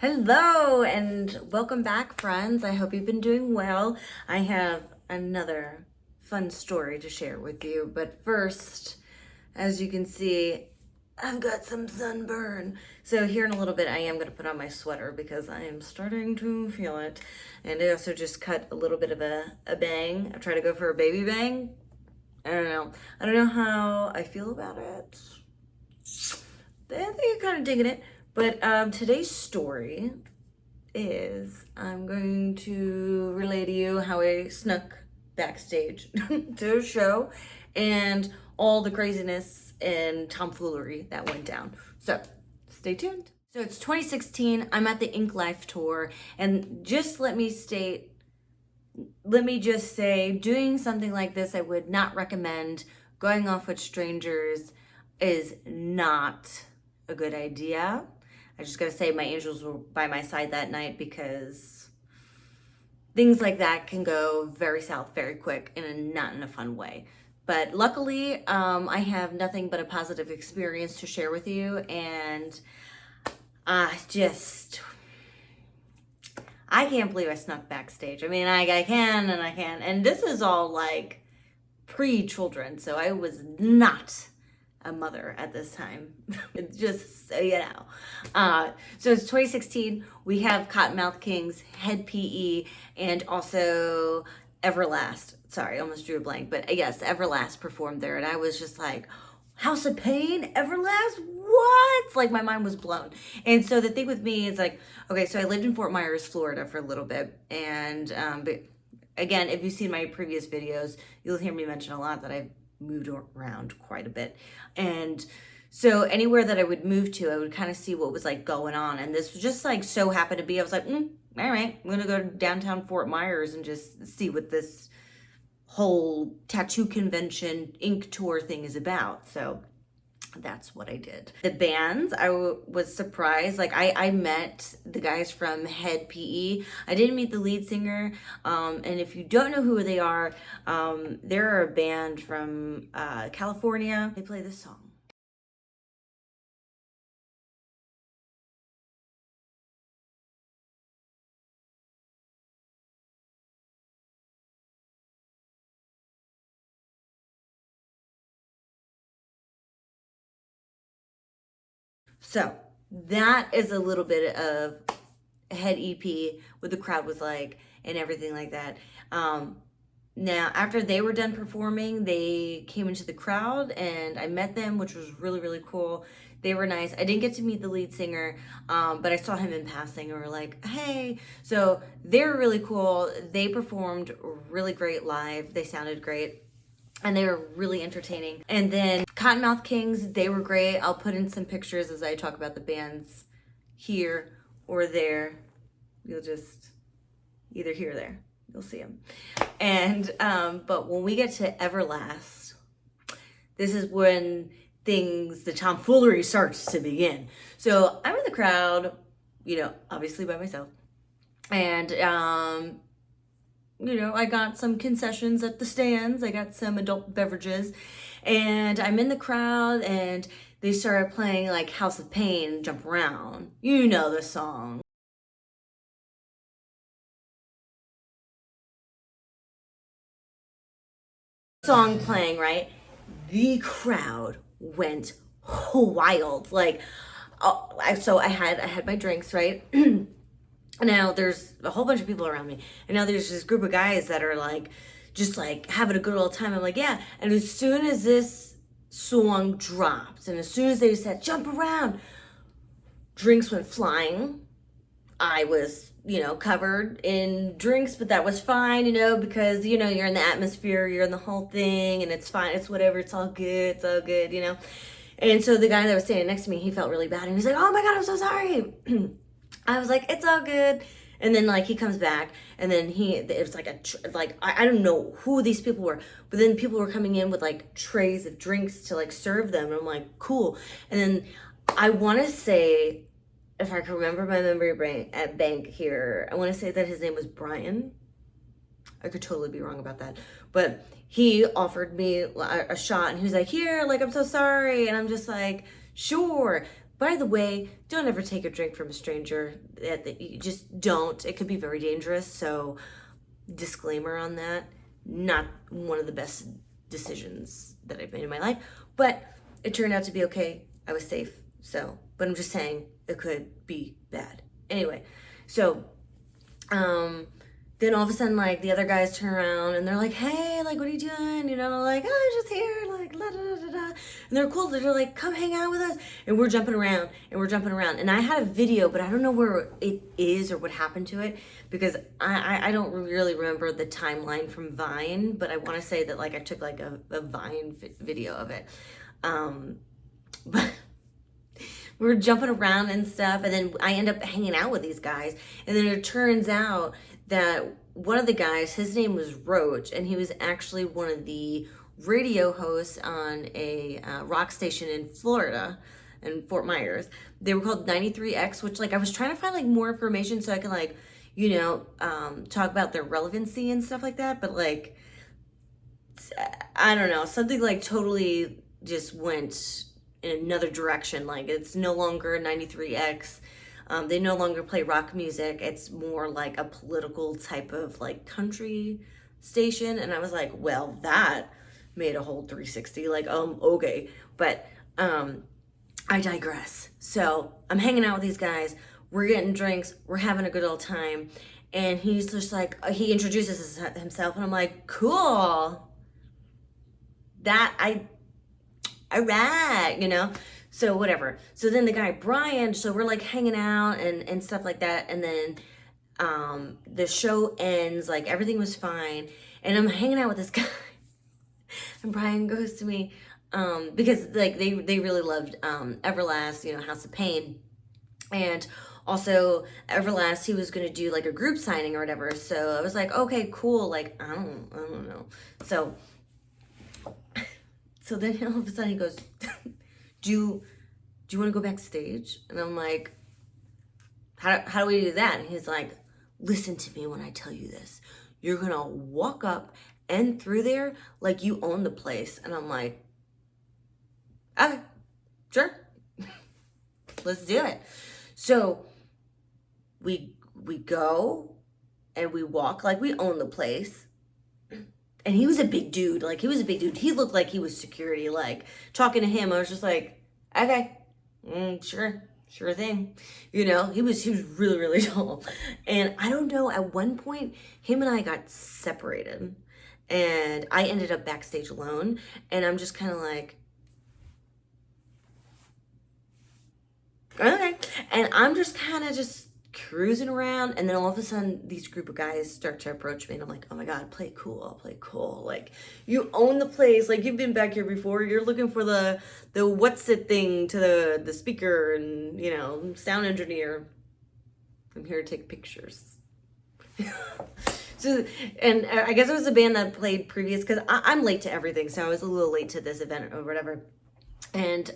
Hello and welcome back, friends. I hope you've been doing well. I have another fun story to share with you, but first, as you can see, I've got some sunburn. So here in a little bit, I am going to put on my sweater because I am starting to feel it. And I also just cut a little bit of a bang. I'm trying to go for a baby bang. I don't know. I don't know how I feel about it. I think I'm kind of digging it. But today's story is I'm going to relay to you how I snuck backstage to a show and all the craziness and tomfoolery that went down. So stay tuned. So it's 2016. I'm at the Ink Life tour, and just let me just say, doing something like this, I would not recommend. Going off with strangers is not a good idea. I just gotta say, my angels were by my side that night because things like that can go very south very quick and not in a fun way. But luckily, I have nothing but a positive experience to share with you, and I can't believe I snuck backstage. I mean, I can and I can, and this is all like pre-children, so I was not a mother at this time. Just so you know. So it's 2016. We have Kotton Kings, Head PE, and also Everlast. Sorry, I almost drew a blank, but yes, Everlast performed there, and I was just like, House of Pain, Everlast, what? Like, my mind was blown. And so the thing with me is like, okay, so I lived in Fort Myers, Florida for a little bit, and but again, if you've seen my previous videos, you'll hear me mention a lot that I've moved around quite a bit. And so anywhere that I would move to, I would kind of see what was like going on. And this was just like so happened to be, I was like, all right, I'm gonna go to downtown Fort Myers and just see what this whole tattoo convention ink tour thing is about. So that's what I did. The bands, I was surprised. Like, I met the guys from Head PE. I didn't meet the lead singer. And if you don't know who they are, they're a band from California. They play this song. So that is a little bit of Head EP, what the crowd was like and everything like that. Now, after they were done performing, they came into the crowd and I met them, which was really, really cool. They were nice. I didn't get to meet the lead singer, but I saw him in passing and we were like, hey. So they were really cool. They performed really great live. They sounded great. And they were really entertaining. And then Kotton Kings, they were great. I'll put in some pictures as I talk about the bands here or there. You'll just either here or there. You'll see them. And but when we get to Everlast, this is when the tomfoolery starts to begin. So I'm in the crowd, obviously by myself. And I got some concessions at the stands. I got some adult beverages, and I'm in the crowd, and they started playing like House of Pain, Jump Around. You know the song. Song playing, right? The crowd went wild. Like, so I had my drinks, right? Now there's a whole bunch of people around me, and now there's this group of guys that are like just like having a good old time. I'm like, yeah. And as soon as this song dropped and as soon as they said jump around, drinks went flying. I was covered in drinks, but that was fine, because you're in the atmosphere, you're in the whole thing, and it's fine, it's whatever, it's all good, and so the guy that was standing next to me, he felt really bad, and he's like, oh my god, I'm so sorry. I was like, it's all good. And then like he comes back, and then it was like I don't know who these people were, but then people were coming in with like trays of drinks to like serve them, and I'm like, cool. And then I want to say, if I can remember my memory bank here, I want to say that his name was Brian. I could totally be wrong about that, but he offered me a shot, and he was like, here, like, I'm so sorry. And I'm just like, sure. By the way, don't ever take a drink from a stranger. You just don't. It could be very dangerous. So, disclaimer on that. Not one of the best decisions that I've made in my life, but it turned out to be okay. I was safe. So, but I'm just saying it could be bad. Anyway, so then all of a sudden, like, the other guys turn around and they're like, hey, like, what are you doing? You know, like, oh, I'm just here, like, la da da da da. And they're cool. They're like, come hang out with us. And we're jumping around and we're jumping around. And I had a video, but I don't know where it is or what happened to it, because I don't really remember the timeline from Vine, but I want to say that, like, I took like a Vine video of it. But we were jumping around and stuff, and then I end up hanging out with these guys, and then it turns out that one of the guys, his name was Roach, and he was actually one of the radio hosts on a rock station in Florida, in Fort Myers. They were called 93X, which, like, I was trying to find like more information so I could, like, you know, talk about their relevancy and stuff like that, but, like, I don't know, something like totally just went in another direction. Like, it's no longer 93X. They no longer play rock music. It's more like a political type of, like, country station. And I was like, well, that made a whole 360. Like, okay. But I digress. So I'm hanging out with these guys. We're getting drinks. We're having a good old time. And he's just like, he introduces himself. And I'm like, cool. All right, you know? So whatever. So then the guy, Brian, so we're like hanging out and stuff like that. And then the show ends, like, everything was fine. And I'm hanging out with this guy. And Brian goes to me, because, like, they really loved Everlast, you know, House of Pain. And also Everlast, he was going to do like a group signing or whatever. So I was like, okay, cool. Like, I don't know. So then all of a sudden he goes, do you want to go backstage? And I'm like, how do we do that? And he's like, listen to me when I tell you this. You're going to walk up and through there like you own the place. And I'm like, okay, sure. Let's do it. So we go and we walk like we own the place. And he was a big dude. Like, he was a big dude. He looked like he was security. Like, talking to him, I was just like, okay, sure thing. You know, he was really, really tall. And I don't know, at one point, him and I got separated. And I ended up backstage alone. And I'm just kind of like, okay. And I'm just kind of just cruising around, and then all of a sudden these group of guys start to approach me, and I'm like, oh my god, play cool. Like, you own the place, like, you've been back here before, you're looking for the what's it thing to the speaker and, you know, sound engineer. I'm here to take pictures. So, and I guess it was a band that played previous, because I'm late to everything, so I was a little late to this event or whatever. And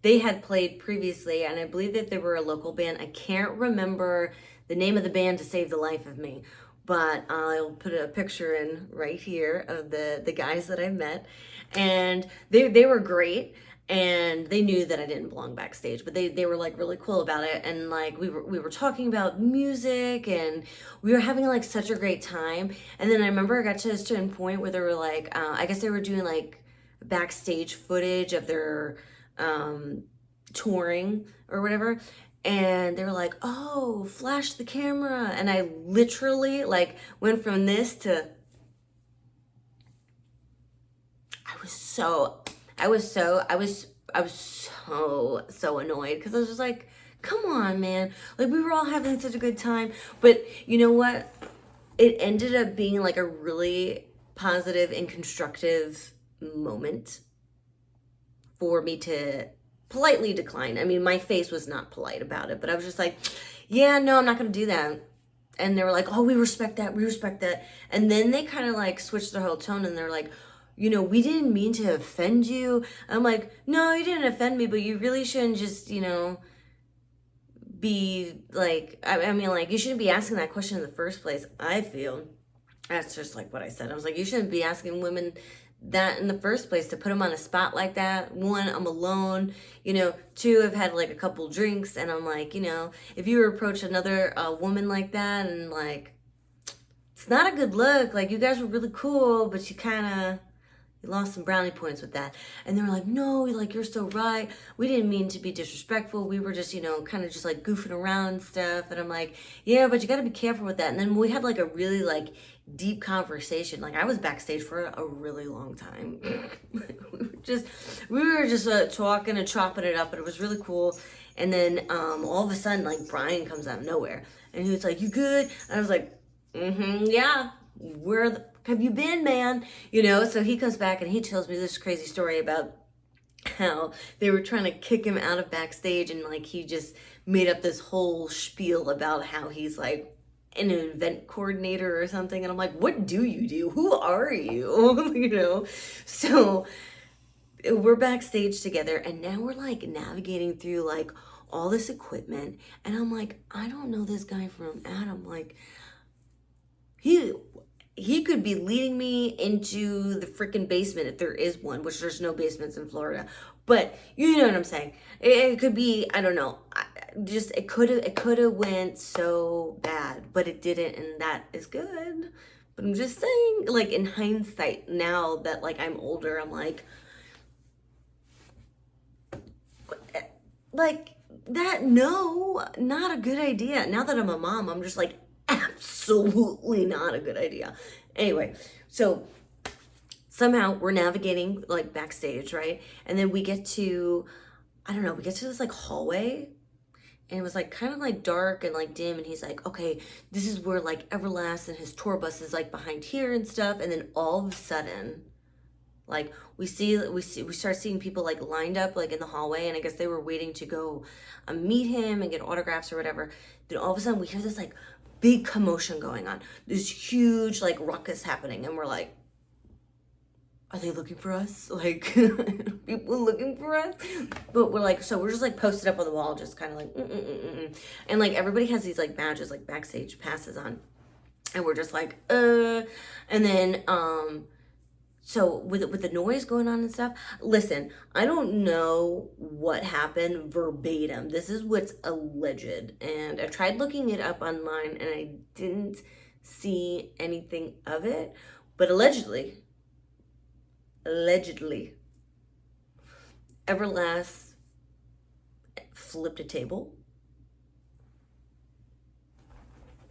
they had played previously, and I believe that they were a local band. I can't remember the name of the band to save the life of me, but I'll put a picture in right here of the guys that I met. And they were great, and they knew that I didn't belong backstage, but they were, like, really cool about it. And, like, we were talking about music, and we were having, like, such a great time. And then I remember I got to a certain point where they were like, I guess they were doing, like, backstage footage of their touring or whatever, and they were like, oh, flash the camera. And I literally, like, went from this to I was so annoyed, because I was just like, come on, man, like, we were all having such a good time. But you know what, it ended up being like a really positive and constructive moment for me to politely decline. I mean, my face was not polite about it, but I was just like, yeah, no, I'm not going to do that. And they were like, oh, we respect that. And then they kind of, like, switched their whole tone, and they're like, you know, we didn't mean to offend you. I'm like, no, you didn't offend me, but you really shouldn't just, you know, be like, I mean, like, you shouldn't be asking that question in the first place, I feel. That's just, like, what I said. I was like, you shouldn't be asking women that in the first place, to put him on a spot like that. One, I'm alone, you know. Two, I've had like a couple drinks, and I'm like, you know, if you approach another woman like that, and like, it's not a good look. Like, you guys were really cool, but you lost some brownie points with that. And they were like, no, like, you're so right. We didn't mean to be disrespectful. We were just, you know, kind of just like goofing around and stuff. And I'm like, yeah, but you got to be careful with that. And then we had like a really like deep conversation. Like, I was backstage for a really long time. we were just talking and chopping it up, but it was really cool. And then all of a sudden, like, Brian comes out of nowhere. And he was like, you good? And I was like, yeah, have you been, man? You know, so he comes back and he tells me this crazy story about how they were trying to kick him out of backstage, and like he just made up this whole spiel about how he's like an event coordinator or something. And I'm like, what do you do? Who are you? You know? So we're backstage together, and now we're like navigating through like all this equipment, and I'm like, I don't know this guy from Adam. Like, he could be leading me into the freaking basement if there is one, which there's no basements in Florida. But you know what I'm saying. It could be, I don't know. It could have went so bad, but it didn't, and that is good. But I'm just saying, like, in hindsight, now that like I'm older, I'm like that. No, not a good idea. Now that I'm a mom, I'm just like, absolutely not a good idea. Anyway, so somehow we're navigating like backstage, right? And then we get to, I don't know, we get to this like hallway, and it was like kind of like dark and like dim, and he's like, okay, this is where like Everlast and his tour bus is like behind here and stuff. And then all of a sudden, like we start seeing people like lined up like in the hallway, and I guess they were waiting to go meet him and get autographs or whatever. Then all of a sudden we hear this like big commotion going on, this huge like ruckus happening, and we're like, are they looking for us? Like, people looking for us? But we're like, so we're just like posted up on the wall, just kind of like, and like everybody has these like badges, like backstage passes on, and we're just like, and then so with the noise going on and stuff, listen, I don't know what happened verbatim. This is what's alleged. And I tried looking it up online, and I didn't see anything of it. But allegedly, Everlast flipped a table.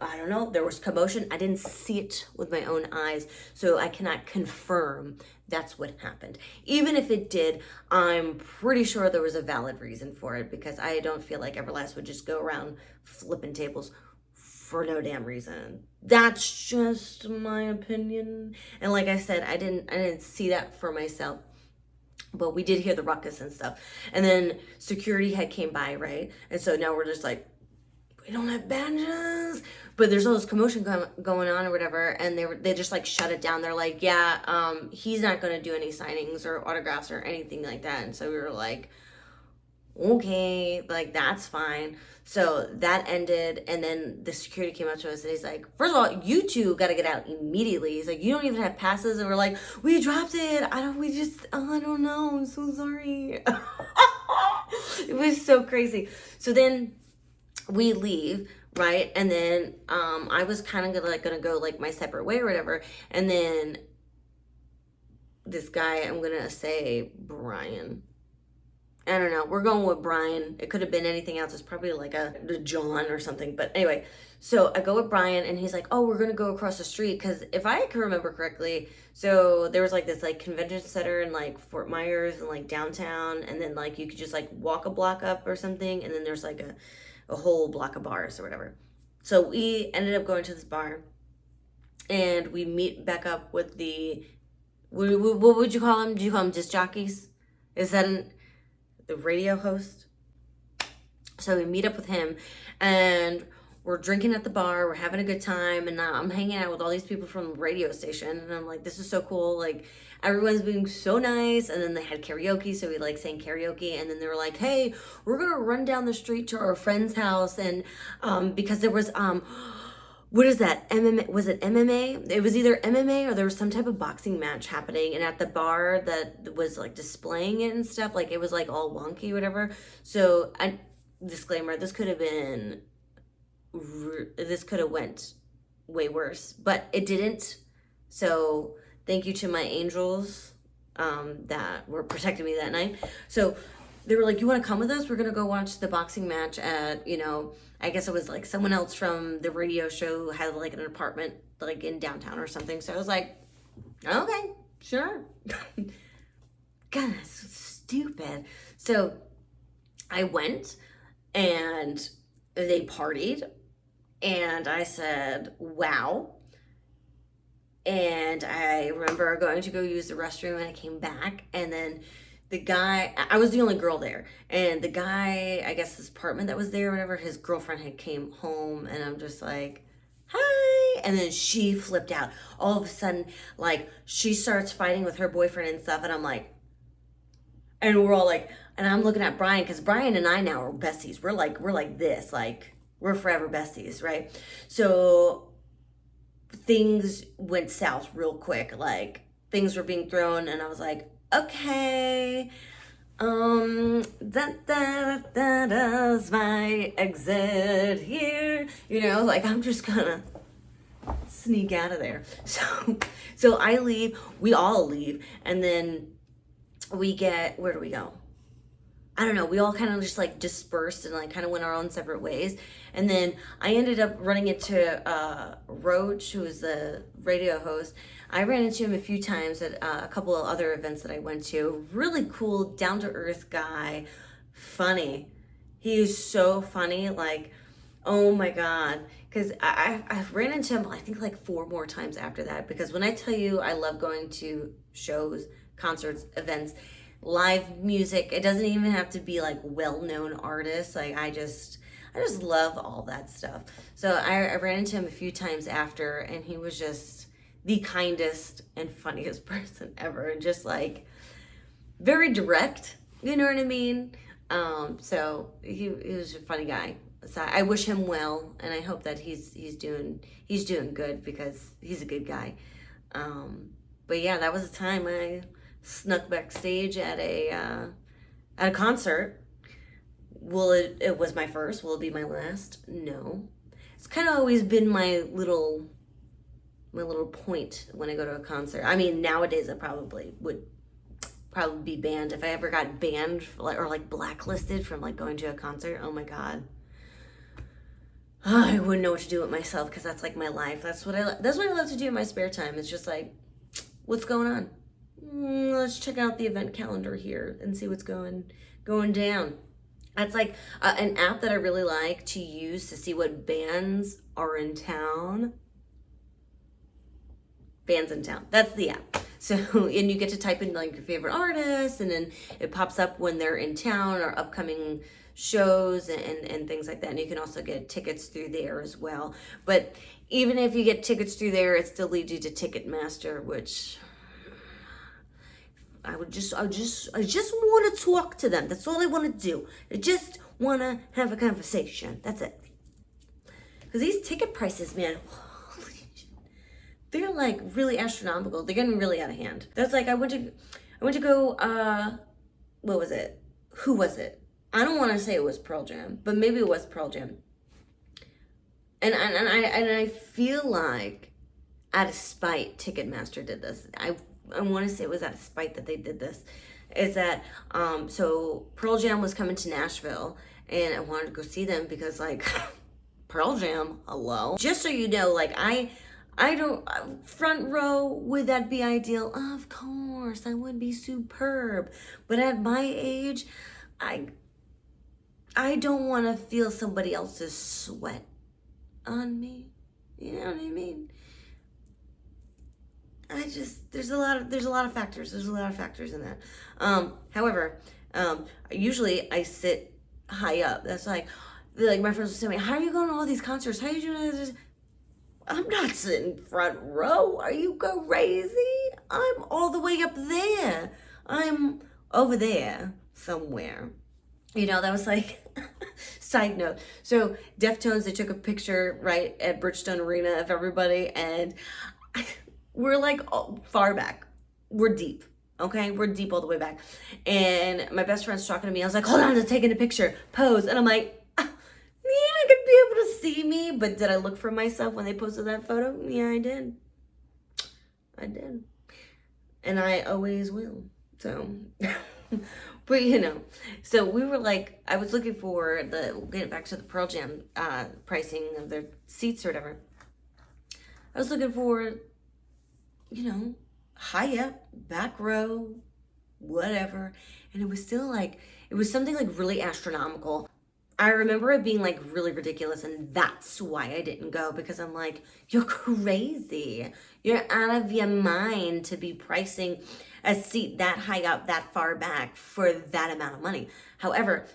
I don't know, there was commotion. I didn't see it with my own eyes, so I cannot confirm that's what happened. Even if it did, I'm pretty sure there was a valid reason for it, because I don't feel like Everlast would just go around flipping tables for no damn reason. That's just my opinion. And like I said, I didn't see that for myself. But we did hear the ruckus and stuff. And then security had came by, right? And so now we're just like, we don't have badges, but there's all this commotion going on or whatever, and they just like shut it down. They're like, yeah, he's not going to do any signings or autographs or anything like that. And so we were like, okay, like that's fine. So that ended, and then the security came up to us, and he's like, first of all, you two got to get out immediately. He's like, you don't even have passes. And we're like, we dropped it. I don't know. I'm so sorry. It was so crazy. So then we leave, right? And then I was kind of gonna go like my separate way or whatever. And then this guy, I'm gonna say Brian, I don't know, we're going with Brian. It could have been anything else. It's probably like a John or something. But anyway, so I go with Brian, and he's like, oh, we're gonna go across the street, because if I can remember correctly, so there was like this like convention center in like Fort Myers and like downtown, and then like you could just like walk a block up or something, and then there's like a whole block of bars or whatever. So we ended up going to this bar, and we meet back up with the, what would you call them? Do you call them disc jockeys? Is that the radio host? So we meet up with him, and we're drinking at the bar, we're having a good time, and I'm hanging out with all these people from the radio station, and I'm like, this is so cool, like everyone's being so nice. And then they had karaoke, so we like sang karaoke, and then they were like, hey, we're gonna run down the street to our friend's house, and because there was what is that? MMA? Was it MMA? It was either MMA or there was some type of boxing match happening. And at the bar that was like displaying it and stuff, like it was like all wonky, whatever. So, disclaimer: this could have went way worse, but it didn't. So, thank you to my angels that were protecting me that night. So, they were like, "You want to come with us? We're gonna go watch the boxing match at, I guess it was like someone else from the radio show had like an apartment like in downtown or something." So I was like, okay, sure. God, that's so stupid. So I went and they partied and I said, wow. And I remember going to go use the restroom and I came back and then the guy, I was the only girl there, and the guy, I guess his apartment that was there, or whatever, his girlfriend had came home, and I'm just like, hi, and then she flipped out. All of a sudden, like, she starts fighting with her boyfriend and stuff, and I'm like, and we're all like, and I'm looking at Brian, because Brian and I now are besties. We're like this, like, we're forever besties, right? So things went south real quick, like, things were being thrown, and I was like, okay, that's my exit here. Like I'm just gonna sneak out of there. So I leave, we all leave, and then where do we go? I don't know, we all kind of just like dispersed and like kind of went our own separate ways. And then I ended up running into Roach, who was the radio host. I ran into him a few times at a couple of other events that I went to. Really cool, down-to-earth guy, funny. He is so funny, like, oh my God. Because I ran into him, I think like 4 more times after that. Because when I tell you I love going to shows, concerts, events, live music, it doesn't even have to be like well-known artists. Like I just love all that stuff. So I ran into him a few times after, and he was just the kindest and funniest person ever, and just like very direct, you know what I mean? So he was a funny guy. So I wish him well, and I hope that he's doing good, because he's a good guy. But yeah, that was the time I snuck backstage at a concert. It was my first. Will it be my last? No. It's kind of always been my little point when I go to a concert. I mean, nowadays I would be banned. If I ever got banned or like blacklisted from like going to a concert, oh my God. I wouldn't know what to do with myself, because that's like my life. That's what I love to do in my spare time. It's just like, what's going on? Let's check out the event calendar here and see what's going down. That's like an app that I really like to use to see what bands are in town. Bands in town. That's the app. So, and you get to type in like your favorite artists, and then it pops up when they're in town or upcoming shows and things like that. And you can also get tickets through there as well. But even if you get tickets through there, it still leads you to Ticketmaster, which I just want to talk to them. That's all I want to do. I just want to have a conversation. That's it. Because these ticket prices, man, they're like really astronomical. They're getting really out of hand. That's like I went to go. What was it? Who was it? I don't want to say it was Pearl Jam, but maybe it was Pearl Jam. And I feel like out of spite, Ticketmaster did this. I want to say it was out of spite that they did this. Is that so Pearl Jam was coming to Nashville, and I wanted to go see them because like Pearl Jam, hello. Just so you know, like I don't front row, would that be ideal? Of course, that would be superb. But at my age, I don't want to feel somebody else's sweat on me. You know what I mean? There's a lot of factors. There's a lot of factors in that. However, usually I sit high up. That's like my friends will say to me, how are you going to all these concerts? How are you doing this? I'm not sitting front row. Are you crazy? I'm all the way up there. I'm over there somewhere. That was like, Side note. So Deftones, they took a picture right at Bridgestone Arena of everybody, and we're like far back. We're deep. Okay, we're deep all the way back. And my best friend's talking to me. I was like, hold on, just taking a picture, pose. And I'm like, you're not gonna be able to see me. But did I look for myself when they posted that photo? Yeah, I did. I did. And I always will. So, but you know, so we were like, I was looking for getting back to the Pearl Jam pricing of their seats or whatever. I was looking for, you know, high up, back row, whatever. And it was still like, it was something like really astronomical. I remember it being like really ridiculous, and that's why I didn't go, because I'm like, you're crazy. You're out of your mind to be pricing a seat that high up, that far back for that amount of money. However,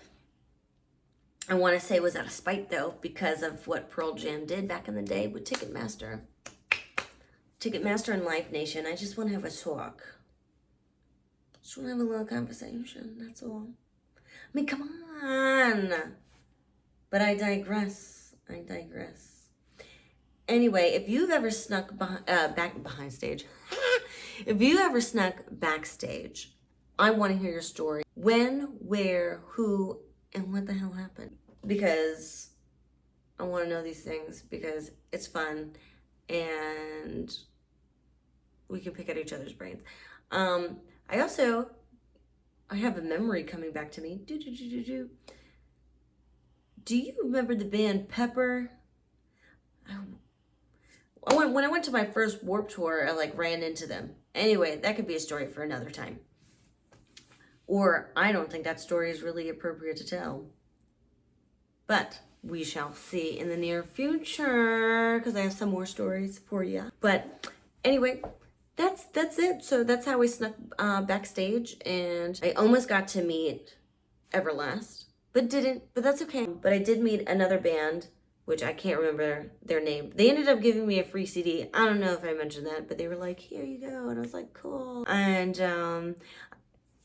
I want to say it was out of spite though, because of what Pearl Jam did back in the day with Ticketmaster. Ticketmaster and Live Nation. I just want to have a talk. Just want to have a little conversation. That's all. I mean, come on. But I digress. Anyway, if you've ever snuck behind stage, if you ever snuck backstage, I want to hear your story. When, where, who, and what the hell happened? Because I want to know these things, because it's fun and we can pick at each other's brains. I have a memory coming back to me. Do you remember the band Pepper? When I went to my first Warped Tour, I like ran into them. Anyway, that could be a story for another time. Or I don't think that story is really appropriate to tell. But we shall see in the near future, because I have some more stories for you. But anyway, that's it. So that's how we snuck backstage, and I almost got to meet Everlast, but didn't. But that's okay. But I did meet another band, which I can't remember their name. They ended up giving me a free CD. I don't know if I mentioned that, but they were like, "Here you go," and I was like, "Cool." And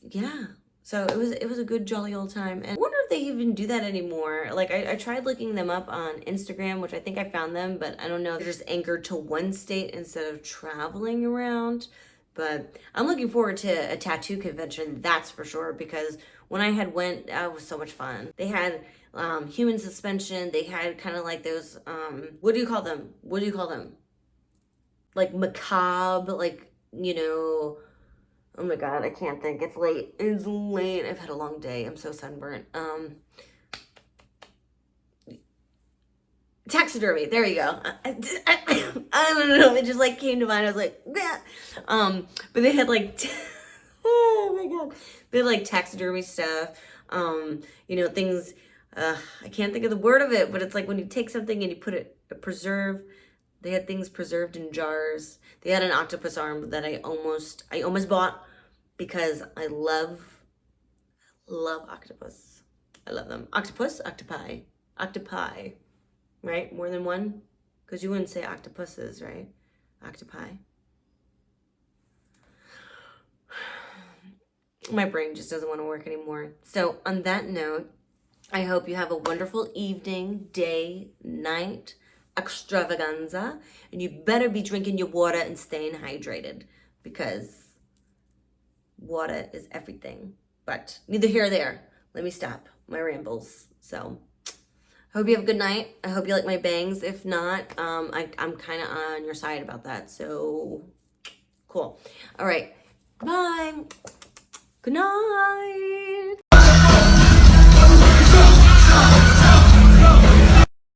yeah. So it was a good jolly old time. And I wonder if they even do that anymore. Like I tried looking them up on Instagram, which I think I found them, but I don't know. They're just anchored to one state instead of traveling around. But I'm looking forward to a tattoo convention, that's for sure, because when I had went, it was so much fun. They had human suspension. They had kind of like those, what do you call them? Like macabre, like, you know, oh my God, I can't think. It's late. I've had a long day. I'm so sunburnt. Taxidermy. There you go. I don't know. It just like came to mind. I was like, yeah. But they had like, oh my God. They had like taxidermy stuff. You know, things, I can't think of the word of it, but it's like when you take something and you put it, preserve. They had things preserved in jars. They had an octopus arm that I almost bought, because I love octopus. I love them. Octopus, octopi, right? More than one? Because you wouldn't say octopuses, right? Octopi. My brain just doesn't want to work anymore. So on that note, I hope you have a wonderful evening, day, night, extravaganza, and you better be drinking your water and staying hydrated, because water is everything. But neither here or there. Let me stop my rambles. So I hope you have a good night. I hope you like my bangs. If not, I'm kind of on your side about that. So cool. All right. Bye. Good night.